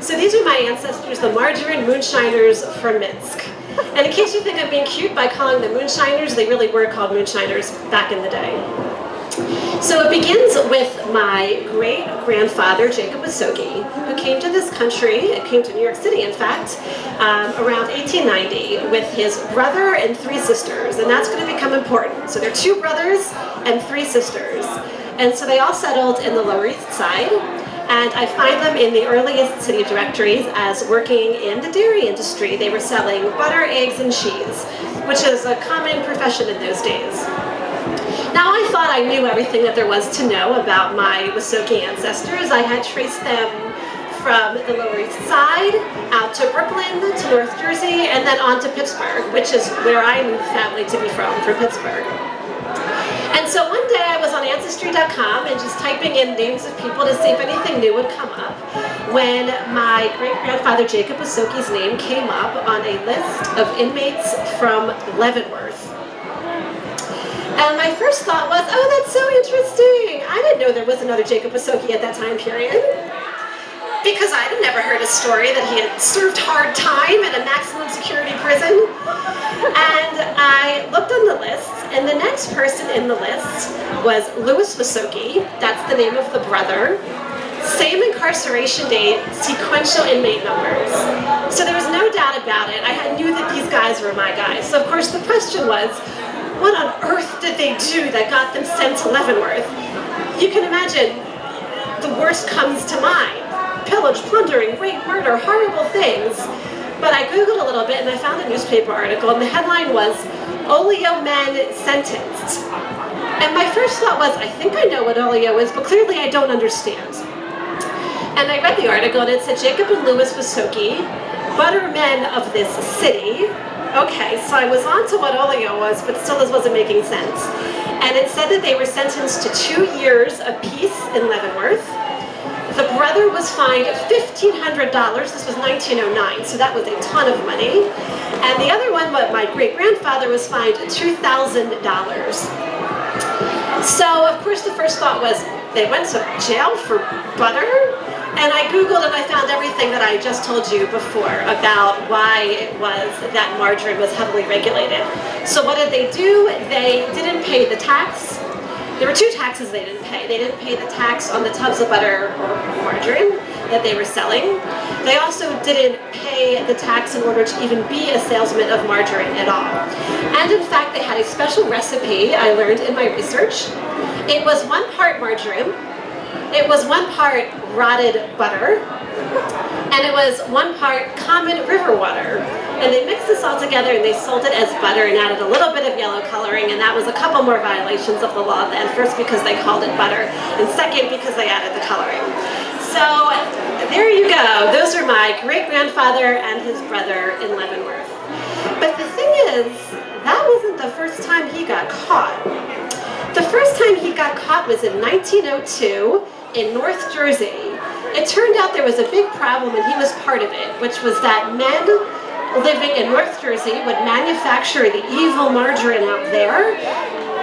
So these are my ancestors, the Margarine Moonshiners from Minsk. And in case you think I'm being cute by calling them Moonshiners, they really were called Moonshiners back in the day. So it begins with my great-grandfather, Jacob Wisoki, who came to this country, came to New York City, in fact, around 1890 with his brother and 3 sisters, and that's going to become important. So there are 2 brothers and 3 sisters, and so they all settled in the Lower East Side, and I find them in the earliest city directories as working in the dairy industry. They were selling butter, eggs, and cheese, which is a common profession in those days. Now I thought I knew everything that there was to know about my Wisoki ancestors. I had traced them from the Lower East Side out to Brooklyn, to North Jersey, and then on to Pittsburgh, which is where I knew the family to be from Pittsburgh. And so one day I was on Ancestry.com and just typing in names of people to see if anything new would come up, when my great-grandfather Jacob Wisoki's name came up on a list of inmates from Leavenworth. And my first thought was, oh, that's so interesting. I didn't know there was another Jacob Wisoki at that time period, because I had never heard a story that he had served hard time in a maximum security prison. And I looked on the list, and the next person in the list was Louis Wisoki. That's the name of the brother. Same incarceration date, sequential inmate numbers. So there was no doubt about it. I knew that these guys were my guys. So of course the question was, what on earth did they do that got them sent to Leavenworth? You can imagine the worst comes to mind. Pillage, plundering, rape, murder, horrible things. But I Googled a little bit and I found a newspaper article, and the headline was, Oleo Men Sentenced. And my first thought was, I think I know what oleo is, but clearly I don't understand. And I read the article and it said, Jacob and Louis Wisoki, butter men of this city. Okay, so I was on to what oleo was, but still this wasn't making sense. And it said that they were sentenced to 2 years apiece in Leavenworth. The brother was fined $1,500. This was 1909, so that was a ton of money. And the other one, my great-grandfather, was fined $2,000. So, of course, the first thought was, they went to jail for butter? And I Googled and I found everything that I just told you before about why it was that margarine was heavily regulated. So what did they do? They didn't pay the tax. There were 2 taxes they didn't pay. They didn't pay the tax on the tubs of butter or margarine that they were selling. They also didn't pay the tax in order to even be a salesman of margarine at all. And in fact, they had a special recipe I learned in my research. It was 1 part margarine, it was 1 part rotted butter, and it was 1 part common river water. And they mixed this all together and they sold it as butter and added a little bit of yellow coloring, and that was a couple more violations of the law then. First because they called it butter, and second because they added the coloring. So there you go. Those are my great-grandfather and his brother in Leavenworth. But the thing is, that wasn't the first time he got caught. The first time he got caught was in 1902 in North Jersey. It turned out there was a big problem, and he was part of it, which was that men living in North Jersey would manufacture the evil margarine out there,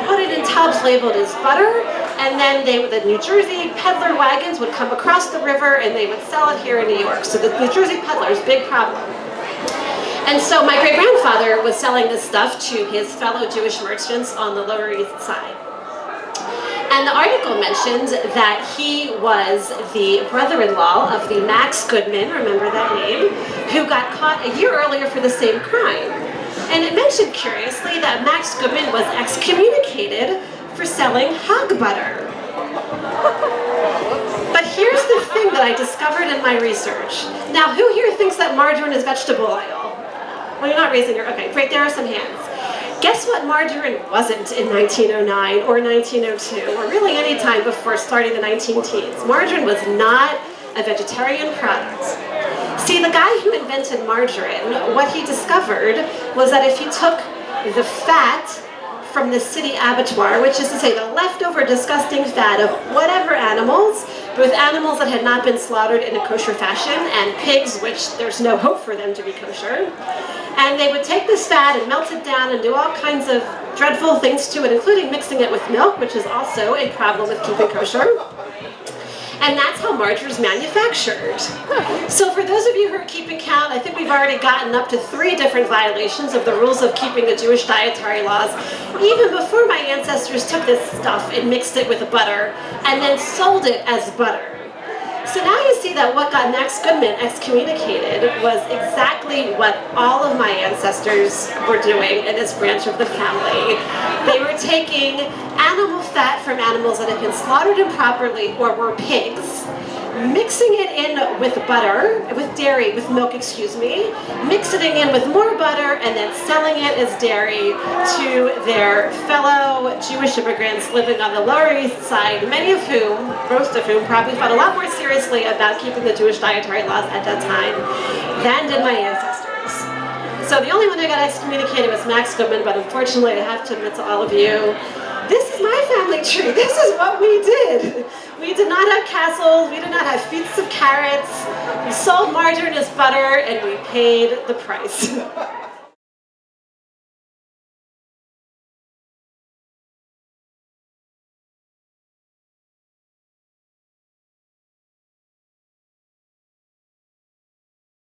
put it in tubs labeled as butter, and then the New Jersey peddler wagons would come across the river and they would sell it here in New York. So the New Jersey peddlers, big problem. And so my great-grandfather was selling this stuff to his fellow Jewish merchants on the Lower East Side. And the article mentioned that he was the brother-in-law of the Max Goodman, remember that name, who got caught a year earlier for the same crime. And it mentioned, curiously, that Max Goodman was excommunicated for selling hog butter. But here's the thing that I discovered in my research. Now, who here thinks that margarine is vegetable oil? Well, you're not raising your, okay, great, there are some hands. Guess what margarine wasn't in 1909 or 1902, or really any time before starting the 19-teens? Margarine was not a vegetarian product. See, the guy who invented margarine, what he discovered was that if you took the fat from the city abattoir, which is to say the leftover disgusting fat of whatever animals, both animals that had not been slaughtered in a kosher fashion and pigs, which there's no hope for them to be kosher, and they would take this fat and melt it down and do all kinds of dreadful things to it, including mixing it with milk, which is also a problem with keeping kosher. And that's how margarine is manufactured. So for those of you who are keeping count, I think we've already gotten up to 3 different violations of the rules of keeping the Jewish dietary laws, even before my ancestors took this stuff and mixed it with butter and then sold it as butter. So now you see that what got Max Goodman excommunicated was exactly what all of my ancestors were doing in this branch of the family. They were taking animal fat from animals that had been slaughtered improperly or were pigs, mixing it in with butter, with dairy, with milk, excuse me, mixing it in with more butter, and then selling it as dairy to their fellow Jewish immigrants living on the Lower East Side, many of whom, most of whom, probably thought a lot more seriously about keeping the Jewish dietary laws at that time than did my ancestors. So the only one who got excommunicated was Max Goodman, but unfortunately I have to admit to all of you, this is my family tree. This is what we did. We did not have castles. We did not have feasts of carrots. We sold margarine as butter, and we paid the price.